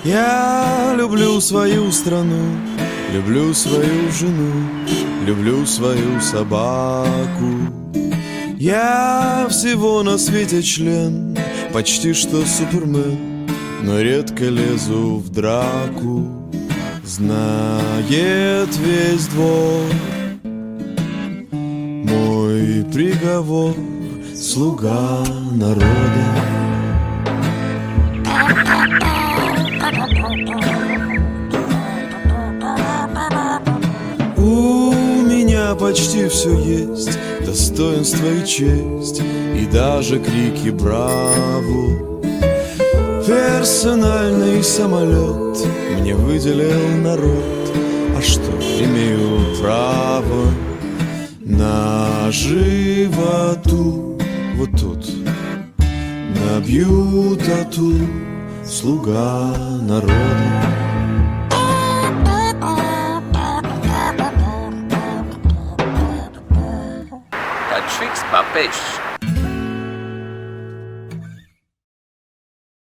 Я люблю свою страну, люблю свою жену, люблю свою собаку. Я всего на свете член, почти что супермен, но редко лезу в драку. Знает весь двор мой приговор, слуга народа. У меня почти все есть, достоинство и честь, и даже крики браво. Персональный самолет мне выделил народ, а что, имею право на животу. Вот тут набью тату, слуга народа. Patrick's Papéš.